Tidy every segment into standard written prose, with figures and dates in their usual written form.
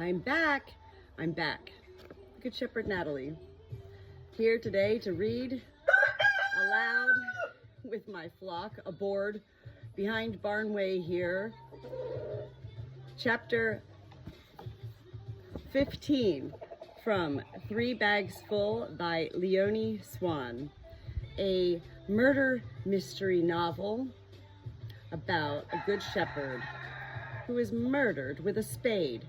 I'm back. I'm back. Good Shepherd Natalie. Here today to read aloud with my flock aboard behind Barnway here. Chapter 15 from 3 Bags Full by Leonie Swann. A murder mystery novel about a good shepherd who is murdered with a spade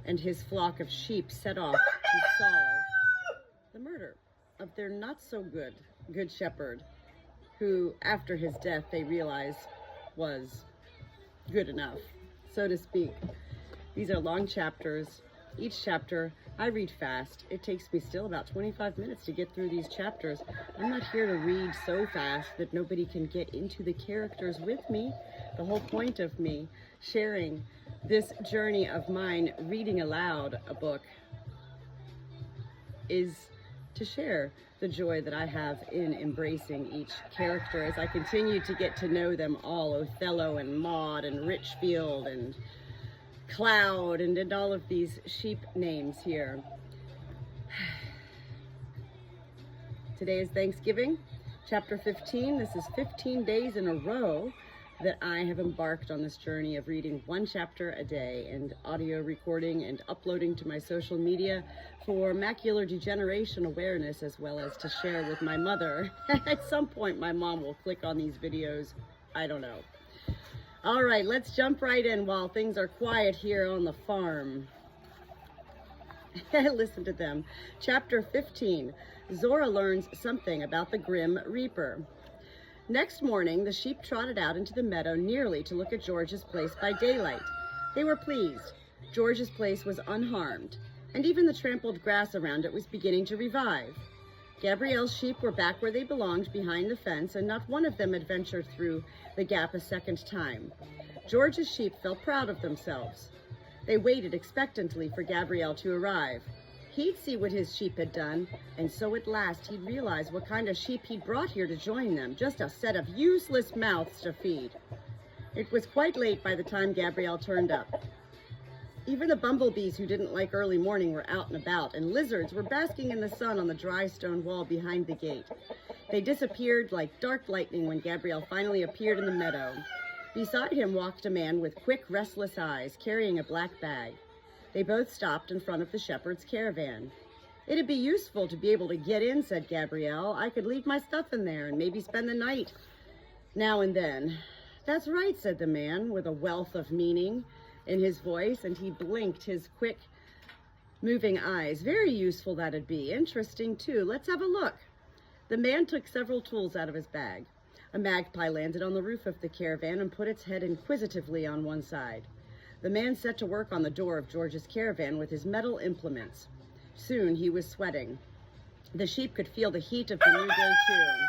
and his flock of sheep set off to solve the murder of their not so good shepherd, who after his death they realize was good enough, so to speak. These are long chapters. Each chapter I read fast. It takes me still about 25 minutes to get through these chapters. I'm not here to read so fast that nobody can get into the characters with me. The whole point of me sharing this journey of mine, reading aloud a book, is to share the joy that I have in embracing each character as I continue to get to know them all, Othello and Maud and Richfield and Cloud and all of these sheep names here. Today is Thanksgiving, chapter 15. This is 15 days in a row that I have embarked on this journey of reading one chapter a day and audio recording and uploading to my social media for macular degeneration awareness, as well as to share with my mother. At some point, my mom will click on these videos. I don't know. All right, let's jump right in while things are quiet here on the farm. Listen to them. Chapter 15. Zora learns something about the Grim Reaper. Next morning, the sheep trotted out into the meadow nearly to look at George's place by daylight. They were pleased. George's place was unharmed, and even the trampled grass around it was beginning to revive. Gabrielle's sheep were back where they belonged, behind the fence, and not one of them had ventured through the gap a second time. George's sheep felt proud of themselves. They waited expectantly for Gabrielle to arrive. He'd see what his sheep had done, and so at last he'd realize what kind of sheep he'd brought here to join them, just a set of useless mouths to feed. It was quite late by the time Gabrielle turned up. Even the bumblebees who didn't like early morning were out and about, and lizards were basking in the sun on the dry stone wall behind the gate. They disappeared like dark lightning when Gabrielle finally appeared in the meadow. Beside him walked a man with quick, restless eyes, carrying a black bag. They both stopped in front of the shepherd's caravan. "It'd be useful to be able to get in," said Gabrielle. "I could leave my stuff in there and maybe spend the night now and then." "That's right," said the man, with a wealth of meaning in his voice, and he blinked his quick, moving eyes. "Very useful that'd be. Interesting, too. Let's have a look." The man took several tools out of his bag. A magpie landed on the roof of the caravan and put its head inquisitively on one side. The man set to work on the door of George's caravan with his metal implements. Soon he was sweating. The sheep could feel the heat of the new day, too.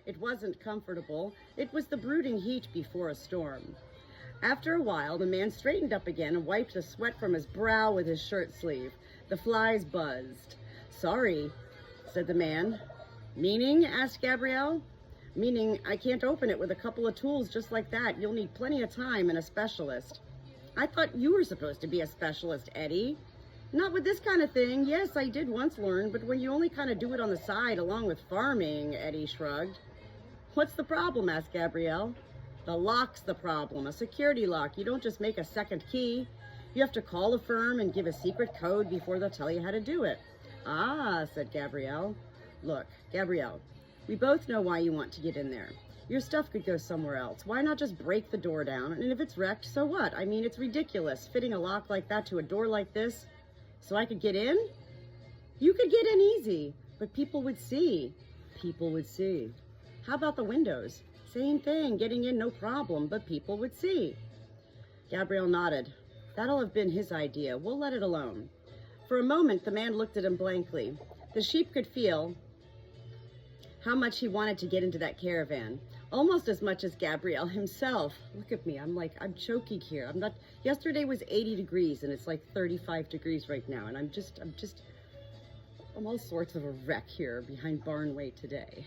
It wasn't comfortable. It was the brooding heat before a storm. After a while, the man straightened up again and wiped the sweat from his brow with his shirt sleeve. The flies buzzed. "Sorry," said the man. "Meaning?" asked Gabrielle. "Meaning I can't open it with a couple of tools just like that. You'll need plenty of time and a specialist." "I thought you were supposed to be a specialist, Eddie." "Not with this kind of thing. Yes, I did once learn, but when you only kind of do it on the side along with farming," Eddie shrugged. "What's the problem?" asked Gabrielle. "The lock's the problem. A security lock. You don't just make a second key. You have to call a firm and give a secret code before they'll tell you how to do it." "Ah," said Gabrielle. "Look, Gabrielle, we both know why you want to get in there. Your stuff could go somewhere else. Why not just break the door down? And if it's wrecked, so what? I mean, it's ridiculous fitting a lock like that to a door like this. So I could get in? You could get in easy, but people would see." "People would see." "How about the windows? Same thing, getting in no problem, but people would see." Gabrielle nodded. "That'll have been his idea. We'll let it alone." For a moment, the man looked at him blankly. The sheep could feel how much he wanted to get into that caravan, almost as much as Gabrielle himself. Look at me, I'm choking here. Yesterday was 80 degrees and it's like 35 degrees right now. And I'm all sorts of a wreck here behind Barnway today.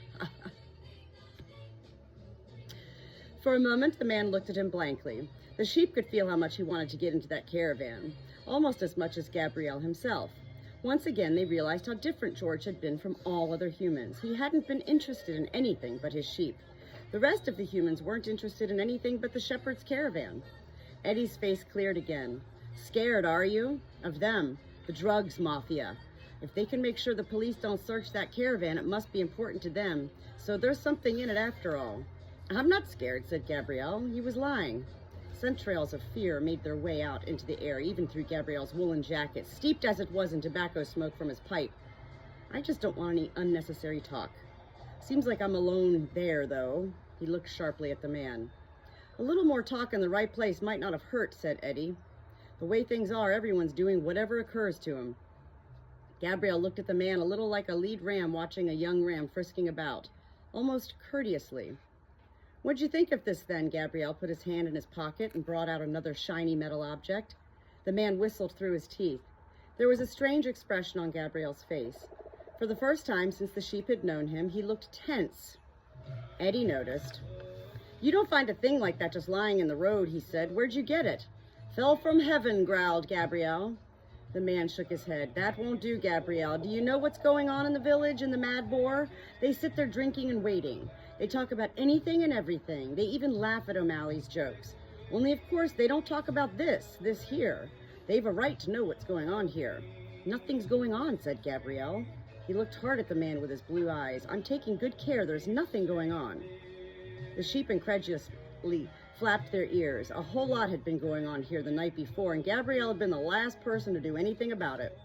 For a moment, the man looked at him blankly. The sheep could feel how much he wanted to get into that caravan, almost as much as Gabriel himself. Once again, they realized how different George had been from all other humans. He hadn't been interested in anything but his sheep. The rest of the humans weren't interested in anything but the shepherd's caravan. Eddie's face cleared again. Scared, are you? Of them, the drugs mafia. If they can make sure the police don't search that caravan, it must be important to them. So there's something in it after all. I'm not scared, said Gabrielle. He was lying. Scent trails of fear made their way out into the air, even through Gabrielle's woolen jacket, steeped as it was in tobacco smoke from his pipe. I just don't want any unnecessary talk. Seems like I'm alone there, though. He looked sharply at the man. A little more talk in the right place might not have hurt, said Eddie. The way things are, everyone's doing whatever occurs to him. Gabrielle looked at the man a little like a lead ram watching a young ram frisking about, almost courteously. What'd you think of this then? Gabrielle put his hand in his pocket and brought out another shiny metal object. The man whistled through his teeth. There was a strange expression on Gabrielle's face. For the first time since the sheep had known him, he looked tense. Eddie noticed. You don't find a thing like that just lying in the road, he said. Where'd you get it? Fell from heaven, growled Gabrielle. The man shook his head. That won't do, Gabrielle. Do you know what's going on in the village in the Mad Boar? They sit there drinking and waiting. They talk about anything and everything. They even laugh at O'Malley's jokes. Only, of course, they don't talk about this here. They've a right to know what's going on here. Nothing's going on, said Gabrielle. He looked hard at the man with his blue eyes. I'm taking good care. There's nothing going on. The sheep incredulously flapped their ears. A whole lot had been going on here the night before, and Gabrielle had been the last person to do anything about it.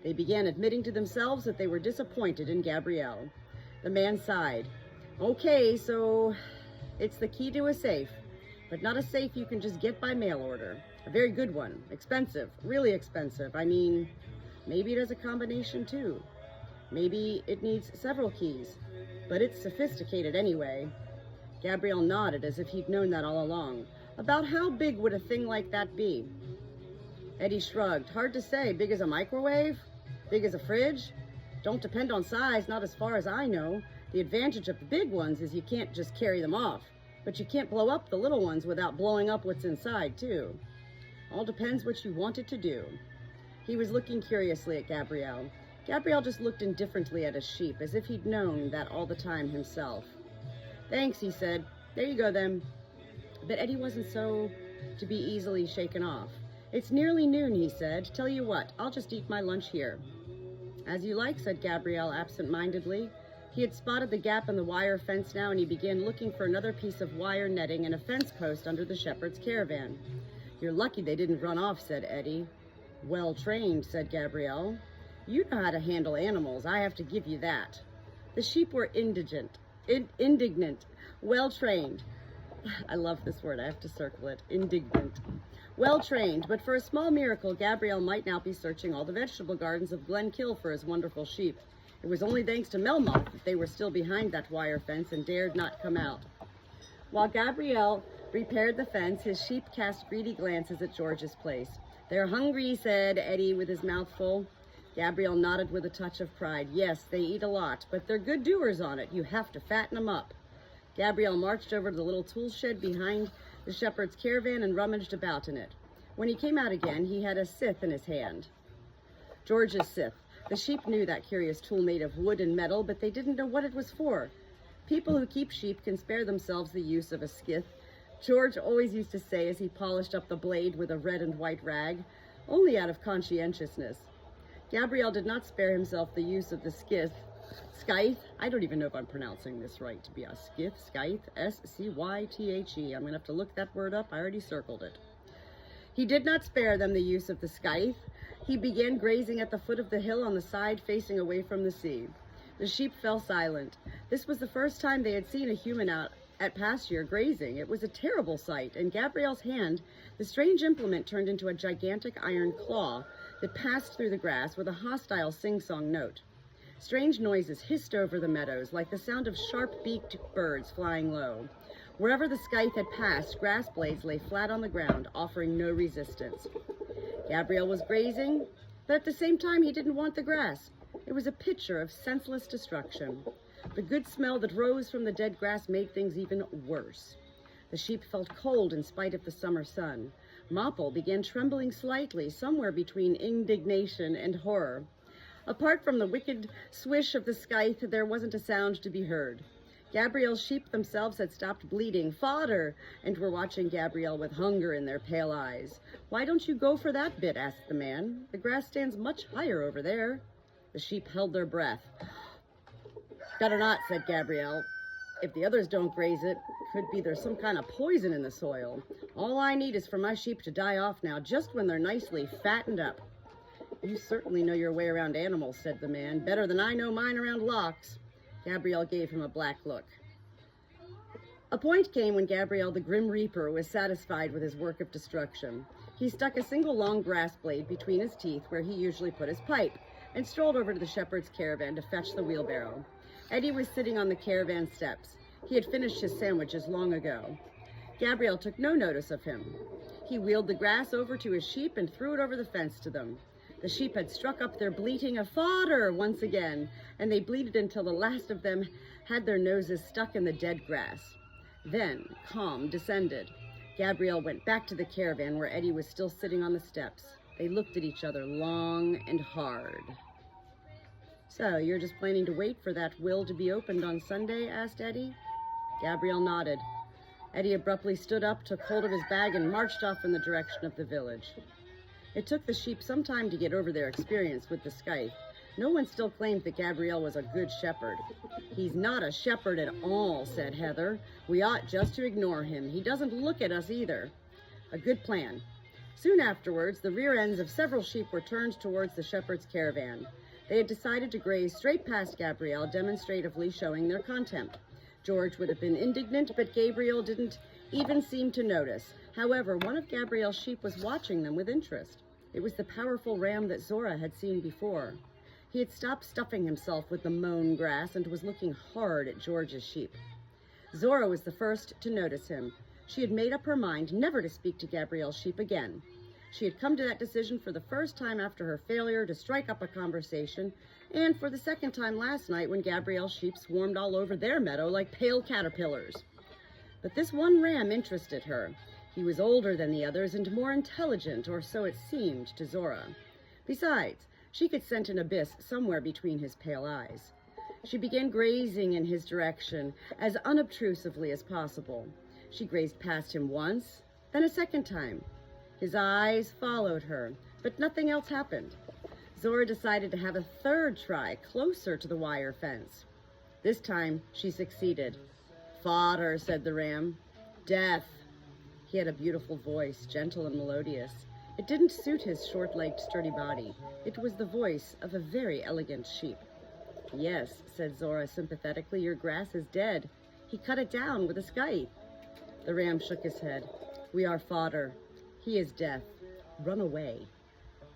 They began admitting to themselves that they were disappointed in Gabrielle. The man sighed. Okay, so it's the key to a safe, but not a safe you can just get by mail order. A very good one. Expensive. Really expensive. I mean, maybe it has a combination too. Maybe it needs several keys, but it's sophisticated anyway. Gabrielle nodded as if he'd known that all along. About how big would a thing like that be? Eddie shrugged. Hard to say. Big as a microwave? Big as a fridge? Don't depend on size, not as far as I know. The advantage of the big ones is you can't just carry them off, but you can't blow up the little ones without blowing up what's inside, too. All depends what you want it to do. He was looking curiously at Gabrielle. Gabrielle just looked indifferently at his sheep, as if he'd known that all the time himself. Thanks, he said. There you go, then. But Eddie wasn't so to be easily shaken off. It's nearly noon, he said. Tell you what, I'll just eat my lunch here. As you like, said Gabrielle absent-mindedly. He had spotted the gap in the wire fence now, and he began looking for another piece of wire netting and a fence post under the shepherd's caravan. You're lucky they didn't run off, said Eddie. Well trained, said Gabrielle. You know how to handle animals, I have to give you that. The sheep were indignant. Well trained. I love this word, I have to circle it. Indignant. Well trained, but for a small miracle, Gabrielle might now be searching all the vegetable gardens of Glenkill for his wonderful sheep. It was only thanks to Melmoth that they were still behind that wire fence and dared not come out. While Gabrielle repaired the fence, his sheep cast greedy glances at George's place. They're hungry, said Eddie with his mouth full. Gabrielle nodded with a touch of pride. Yes, they eat a lot, but they're good doers on it. You have to fatten them up. Gabrielle marched over to the little tool shed behind the shepherd's caravan and rummaged about in it. When he came out again, he had a scythe in his hand. George's scythe. The sheep knew that curious tool made of wood and metal, but they didn't know what it was for. People who keep sheep can spare themselves the use of a scythe. George always used to say as he polished up the blade with a red and white rag, only out of conscientiousness. Gabrielle did not spare himself the use of the scythe. I don't even know if I'm pronouncing this right, to be a scythe, S-C-Y-T-H-E. I'm going to have to look that word up. I already circled it. He did not spare them the use of the scythe. He began grazing at the foot of the hill on the side facing away from the sea. The sheep fell silent. This was the first time they had seen a human out at pasture grazing. It was a terrible sight. In Gabrielle's hand, the strange implement turned into a gigantic iron claw that passed through the grass with a hostile sing-song note. Strange noises hissed over the meadows, like the sound of sharp-beaked birds flying low. Wherever the scythe had passed, grass blades lay flat on the ground, offering no resistance. Gabrielle was grazing, but at the same time he didn't want the grass. It was a picture of senseless destruction. The good smell that rose from the dead grass made things even worse. The sheep felt cold in spite of the summer sun. Mopple began trembling slightly, somewhere between indignation and horror. Apart from the wicked swish of the scythe, there wasn't a sound to be heard. Gabrielle's sheep themselves had stopped bleating, "Fodder," and were watching Gabrielle with hunger in their pale eyes. "Why don't you go for that bit?" asked the man. "The grass stands much higher over there." The sheep held their breath. "Better not," said Gabrielle. "If the others don't graze it, could be there's some kind of poison in the soil. All I need is for my sheep to die off now, just when they're nicely fattened up." "You certainly know your way around animals," said the man, "better than I know mine around locks." Gabrielle gave him a black look. A point came when Gabriel the Grim Reaper was satisfied with his work of destruction. He stuck a single long grass blade between his teeth where he usually put his pipe, and strolled over to the shepherd's caravan to fetch the wheelbarrow. Eddie was sitting on the caravan steps. He had finished his sandwiches long ago. Gabriel took no notice of him. He wheeled the grass over to his sheep and threw it over the fence to them. The sheep had struck up their bleating of "Fodder" once again, and they bleated until the last of them had their noses stuck in the dead grass. Then calm descended. Gabriel went back to the caravan where Eddie was still sitting on the steps. They looked at each other long and hard. "So, you're just planning to wait for that will to be opened on Sunday?" asked Eddie. Gabriel nodded. Eddie abruptly stood up, took hold of his bag, and marched off in the direction of the village. It took the sheep some time to get over their experience with the scythe. No one still claimed that Gabriel was a good shepherd. "He's not a shepherd at all," said Heather. "We ought just to ignore him. He doesn't look at us either." A good plan. Soon afterwards, the rear ends of several sheep were turned towards the shepherd's caravan. They had decided to graze straight past Gabriel, demonstratively showing their contempt. George would have been indignant, but Gabriel didn't even seem to notice. However, one of Gabriel's sheep was watching them with interest. It was the powerful ram that Zora had seen before. He had stopped stuffing himself with the mown grass and was looking hard at George's sheep. Zora was the first to notice him. She had made up her mind never to speak to Gabriel's sheep again. She had come to that decision for the first time after her failure to strike up a conversation, and for the second time last night when Gabriel's sheep swarmed all over their meadow like pale caterpillars. But this one ram interested her. He was older than the others and more intelligent, or so it seemed to Zora. Besides, she could scent an abyss somewhere between his pale eyes. She began grazing in his direction as unobtrusively as possible. She grazed past him once, then a second time. His eyes followed her, but nothing else happened. Zora decided to have a third try, closer to the wire fence. This time, she succeeded. "Fodder," said the ram. "Death." He had a beautiful voice, gentle and melodious. It didn't suit his short-legged, sturdy body. It was the voice of a very elegant sheep. "Yes," said Zora sympathetically, "your grass is dead. He cut it down with a scythe." The ram shook his head. "We are fodder. He is death. Run away."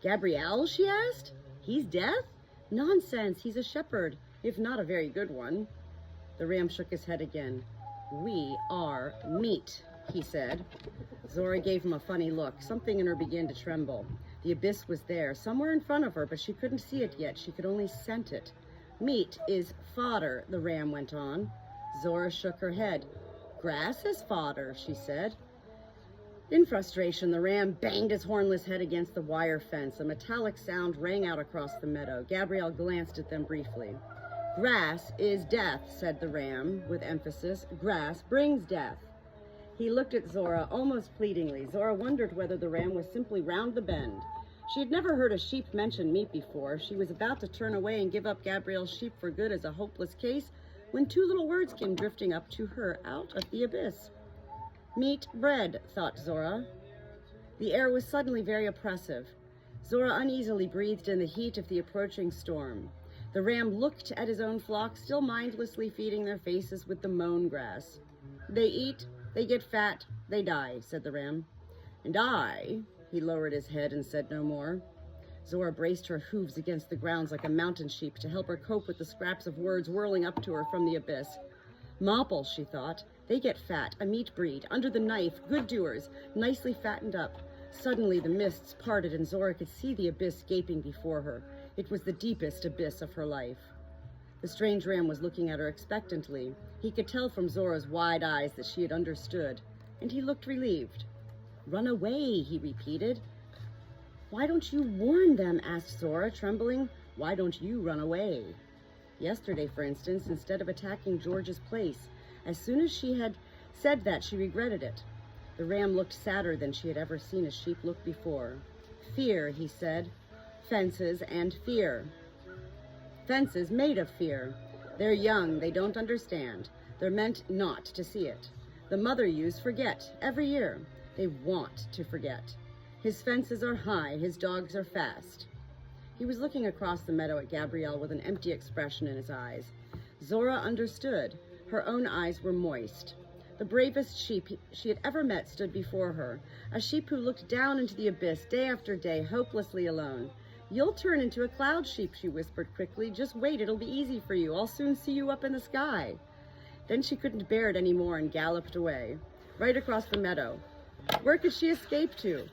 "Gabrielle?" she asked. "He's death?" "Nonsense. He's a shepherd, if not a very good one." The ram shook his head again. "We are meat," he said. Zora gave him a funny look. Something in her began to tremble. The abyss was there, somewhere in front of her, but she couldn't see it yet. She could only scent it. "Meat is fodder," the ram went on. Zora shook her head. "Grass is fodder," she said. In frustration, the ram banged his hornless head against the wire fence. A metallic sound rang out across the meadow. Gabrielle glanced at them briefly. "Grass is death," said the ram with emphasis. "Grass brings death." He looked at Zora almost pleadingly. Zora wondered whether the ram was simply round the bend. She had never heard a sheep mention meat before. She was about to turn away and give up Gabrielle's sheep for good as a hopeless case when two little words came drifting up to her out of the abyss. "Meat bread," thought Zora. The air was suddenly very oppressive. Zora uneasily breathed in the heat of the approaching storm. The ram looked at his own flock, still mindlessly feeding their faces with the mown grass. "They eat, they get fat, they die," said the ram. "And I," he lowered his head and said no more. Zora braced her hooves against the ground like a mountain sheep to help her cope with the scraps of words whirling up to her from the abyss. "Mopple," she thought. "They get fat, a meat breed, under the knife, good doers, nicely fattened up." Suddenly the mists parted and Zora could see the abyss gaping before her. It was the deepest abyss of her life. The strange ram was looking at her expectantly. He could tell from Zora's wide eyes that she had understood. and he looked relieved. "Run away," he repeated. "Why don't you warn them?" asked Zora, trembling. "Why don't you run away?" Yesterday, for instance, instead of attacking George's place, as soon as she had said that, she regretted it. The ram looked sadder than she had ever seen a sheep look before. "Fear," he said. "Fences and fear. Fences made of fear. They're young, they don't understand. They're meant not to see it. The mother ewes forget every year. They want to forget. His fences are high, his dogs are fast." He was looking across the meadow at Gabrielle with an empty expression in his eyes. Zora understood. Her own eyes were moist. The bravest sheep she had ever met stood before her, a sheep who looked down into the abyss day after day, hopelessly alone. "You'll turn into a cloud sheep," she whispered quickly. "Just wait, it'll be easy for you. I'll soon see you up in the sky." Then she couldn't bear it any more and galloped away, right across the meadow. Where could she escape to?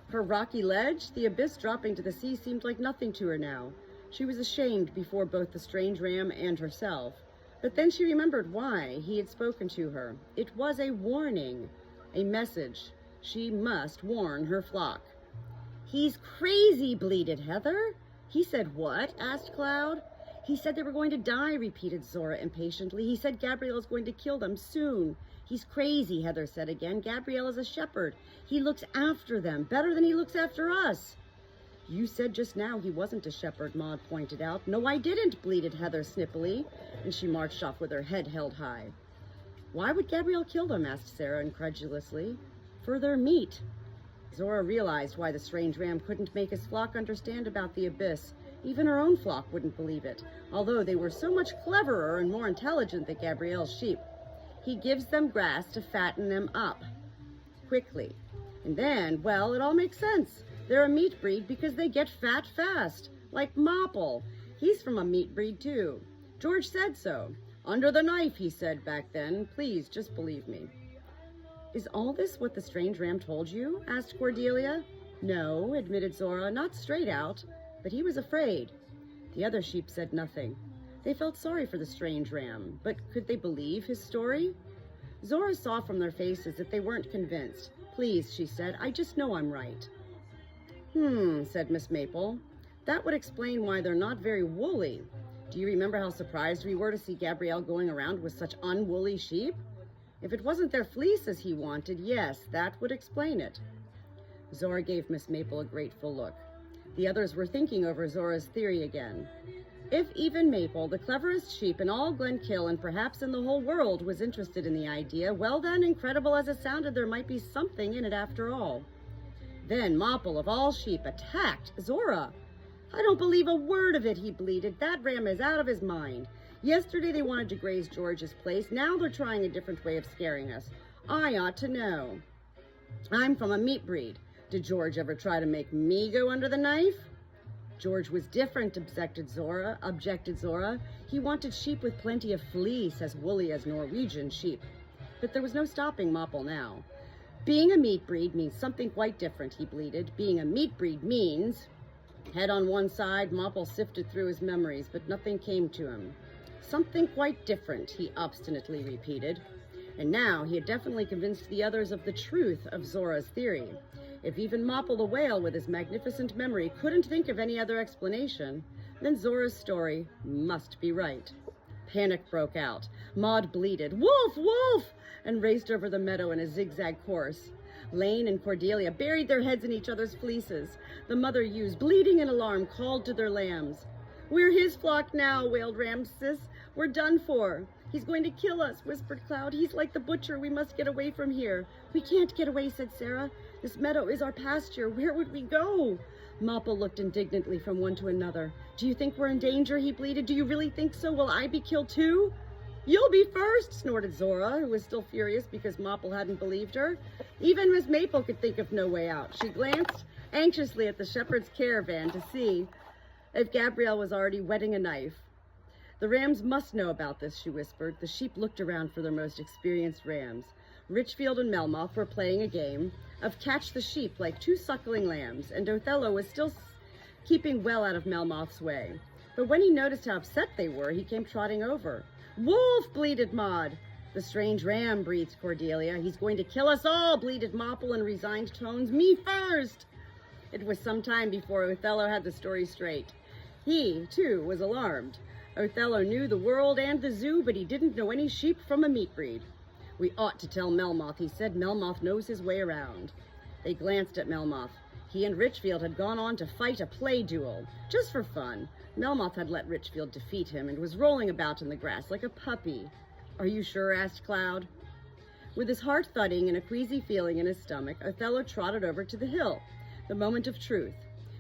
Her rocky ledge? The abyss dropping to the sea seemed like nothing to her now. She was ashamed before both the strange ram and herself. But then she remembered why he had spoken to her. It was a warning, a message. She must warn her flock. "He's crazy," bleated Heather. "He said what?" asked Cloud. "He said they were going to die," repeated Zora impatiently. "He said Gabrielle is going to kill them soon." "He's crazy," Heather said again. "Gabrielle is a shepherd. He looks after them better than he looks after us." "You said just now he wasn't a shepherd," Maud pointed out. "No, I didn't," bleated Heather snippily, and she marched off with her head held high. "Why would Gabrielle kill them?" asked Sarah incredulously. "For their meat." Zora realized why the strange ram couldn't make his flock understand about the abyss. Even her own flock wouldn't believe it, although they were so much cleverer and more intelligent than Gabrielle's sheep. "He gives them grass to fatten them up quickly. And then, well, it all makes sense. They're a meat breed because they get fat fast, like Mopple. He's from a meat breed too. George said so. Under the knife, he said back then. Please, just believe me." "Is all this what the strange ram told you?" asked Cordelia. "No," admitted Zora, "not straight out. But he was afraid." The other sheep said nothing. They felt sorry for the strange ram, but could they believe his story? Zora saw from their faces that they weren't convinced. "Please," she said, "I just know I'm right." Said Miss Maple. "That would explain why they're not very woolly. Do you remember how surprised we were to see Gabrielle going around with such unwoolly sheep? If it wasn't their fleece as he wanted, yes, that would explain it." Zora gave Miss Maple a grateful look. The others were thinking over Zora's theory again. If even Maple, the cleverest sheep in all Glenkill and perhaps in the whole world, was interested in the idea, well then, incredible as it sounded, there might be something in it after all. Then Mopple, of all sheep, attacked Zora. "I don't believe a word of it," he bleated. "That ram is out of his mind. Yesterday they wanted to graze George's place. Now they're trying a different way of scaring us. I ought to know. I'm from a meat breed. Did George ever try to make me go under the knife?" "George was different," objected Zora. "He wanted sheep with plenty of fleece, as woolly as Norwegian sheep." But there was no stopping Mopple now. "Being a meat breed means something quite different," he bleated. "Being a meat breed means—" Head on one side, Mopple sifted through his memories, but nothing came to him. "Something quite different," he obstinately repeated. And now he had definitely convinced the others of the truth of Zora's theory. If even Mopple the whale, with his magnificent memory, couldn't think of any other explanation, then Zora's story must be right. Panic broke out. Maud bleated, "Wolf! Wolf!" and raced over the meadow in a zigzag course. Lane and Cordelia buried their heads in each other's fleeces. The mother ewes, bleating in alarm, called to their lambs. "We're his flock now," wailed Ramses. "We're done for." "He's going to kill us," whispered Cloud. "He's like the butcher. We must get away from here." "We can't get away," said Sarah. "This meadow is our pasture. Where would we go?" Mopple looked indignantly from one to another. "Do you think we're in danger?" he bleated. "Do you really think so? Will I be killed too?" "You'll be first," snorted Zora, who was still furious because Mopple hadn't believed her. Even Miss Maple could think of no way out. She glanced anxiously at the shepherd's caravan to see if Gabrielle was already whetting a knife. "The rams must know about this," she whispered. The sheep looked around for their most experienced rams. Richfield and Melmoth were playing a game of catch the sheep like two suckling lambs, and Othello was still keeping well out of Melmoth's way. But when he noticed how upset they were, he came trotting over. "Wolf!" bleated Maud. The strange ram, breathed Cordelia. He's going to kill us all, bleated Mopple in resigned tones. Me first! It was some time before Othello had the story straight. He, too, was alarmed. Othello knew the world and the zoo, but he didn't know any sheep from a meat breed. We ought to tell Melmoth, he said. Melmoth knows his way around. They glanced at Melmoth. He and Richfield had gone on to fight a play duel, just for fun. Melmoth had let Richfield defeat him and was rolling about in the grass like a puppy. Are you sure? Asked Cloud. With his heart thudding and a queasy feeling in his stomach, Othello trotted over to the hill, the moment of truth.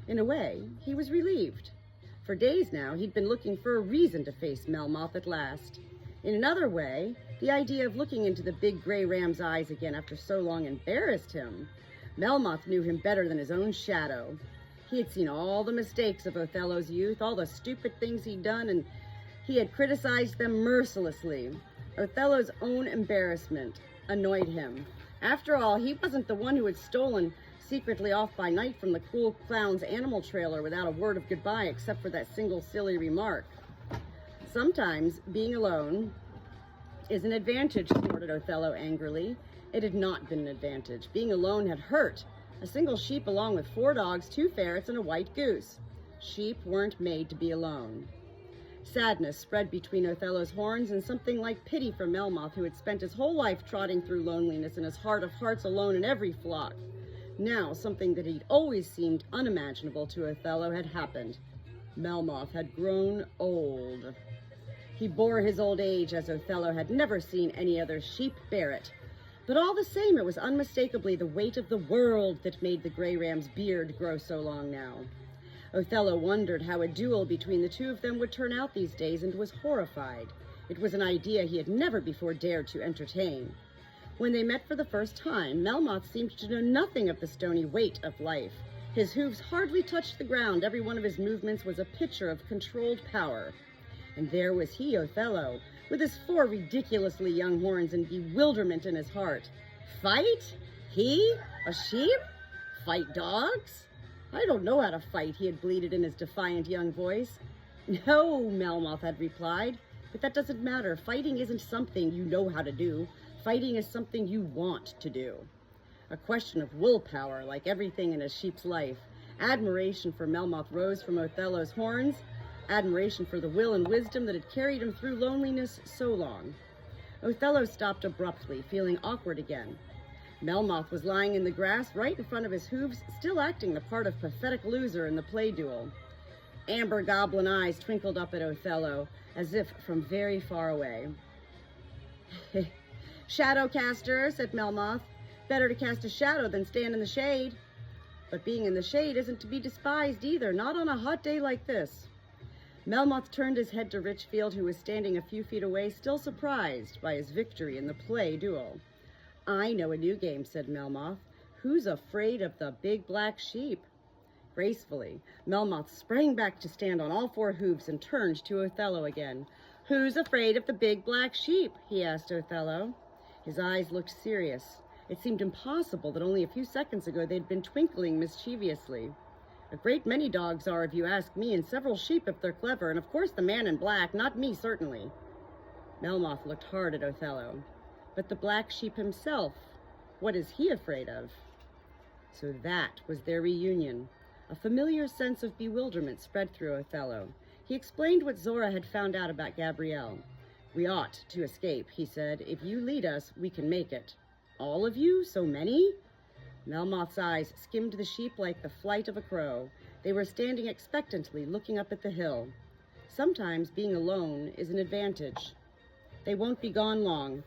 In a way, he was relieved. For days now, he'd been looking for a reason to face Melmoth at last. In another way, the idea of looking into the big gray ram's eyes again after so long embarrassed him. Melmoth knew him better than his own shadow. He had seen all the mistakes of Othello's youth, all the stupid things he'd done, and he had criticized them mercilessly. Othello's own embarrassment annoyed him. After all, he wasn't the one who had stolen secretly off by night from the cool clown's animal trailer without a word of goodbye except for that single silly remark. Sometimes being alone is an advantage, snorted Othello angrily. It had not been an advantage. Being alone had hurt. A single sheep along with 4 dogs, 2 ferrets, and a white goose. Sheep weren't made to be alone. Sadness spread between Othello's horns and something like pity for Melmoth, who had spent his whole life trotting through loneliness in his heart of hearts alone in every flock. Now, something that had always seemed unimaginable to Othello had happened. Melmoth had grown old. He bore his old age as Othello had never seen any other sheep bear it. But all the same, it was unmistakably the weight of the world that made the gray ram's beard grow so long now. Othello wondered how a duel between the two of them would turn out these days and was horrified. It was an idea he had never before dared to entertain. When they met for the first time, Melmoth seemed to know nothing of the stony weight of life. His hooves hardly touched the ground. Every one of his movements was a picture of controlled power. And there was he, Othello, with his 4 ridiculously young horns and bewilderment in his heart. Fight? He? A sheep? Fight dogs? I don't know how to fight, he had bleated in his defiant young voice. No, Melmoth had replied, but that doesn't matter. Fighting isn't something you know how to do. Fighting is something you want to do. A question of willpower, like everything in a sheep's life. Admiration for Melmoth rose from Othello's horns, admiration for the will and wisdom that had carried him through loneliness so long. Othello stopped abruptly, feeling awkward again. Melmoth was lying in the grass right in front of his hooves, still acting the part of pathetic loser in the play duel. Amber goblin eyes twinkled up at Othello, as if from very far away. Shadowcaster, said Melmoth. Better to cast a shadow than stand in the shade. But being in the shade isn't to be despised either, not on a hot day like this. Melmoth turned his head to Richfield, who was standing a few feet away, still surprised by his victory in the play duel. I know a new game, said Melmoth. Who's afraid of the big black sheep? Gracefully, Melmoth sprang back to stand on all 4 hooves and turned to Othello again. Who's afraid of the big black sheep? He asked Othello. His eyes looked serious. It seemed impossible that only a few seconds ago they'd been twinkling mischievously. A great many dogs are, if you ask me, and several sheep if they're clever, and of course the man in black, not me, certainly. Melmoth looked hard at Othello. But the black sheep himself, what is he afraid of? So that was their reunion. A familiar sense of bewilderment spread through Othello. He explained what Zora had found out about Gabrielle. We ought to escape, he said. If you lead us, we can make it. All of you? So many? Melmoth's eyes skimmed the sheep like the flight of a crow. They were standing expectantly, looking up at the hill. Sometimes being alone is an advantage. They won't be gone long.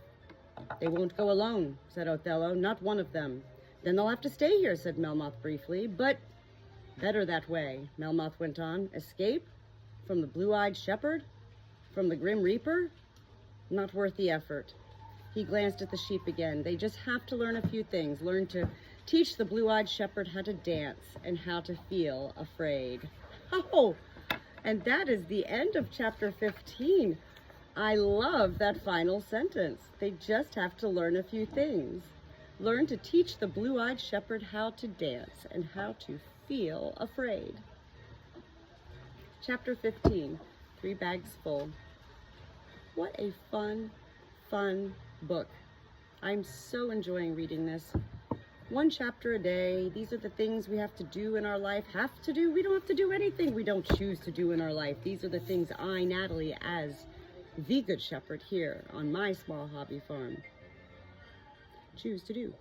They won't go alone, said Othello, not one of them. Then they'll have to stay here, said Melmoth briefly, but better that way, Melmoth went on. Escape? From the blue-eyed shepherd? From the grim reaper? Not worth the effort. He glanced at the sheep again. They just have to learn a few things. Learn to teach the blue-eyed shepherd how to dance and how to feel afraid. Oh, and that is the end of chapter 15. I love that final sentence. They just have to learn a few things. Learn to teach the blue-eyed shepherd how to dance and how to feel afraid. Chapter 15, 3 bags full. What a fun book. I'm so enjoying reading this. One chapter a day. These are the things we have to do in our life. Have to do? We don't have to do anything we don't choose to do in our life. These are the things I, Natalie, as the Good Shepherd here on my small hobby farm, choose to do.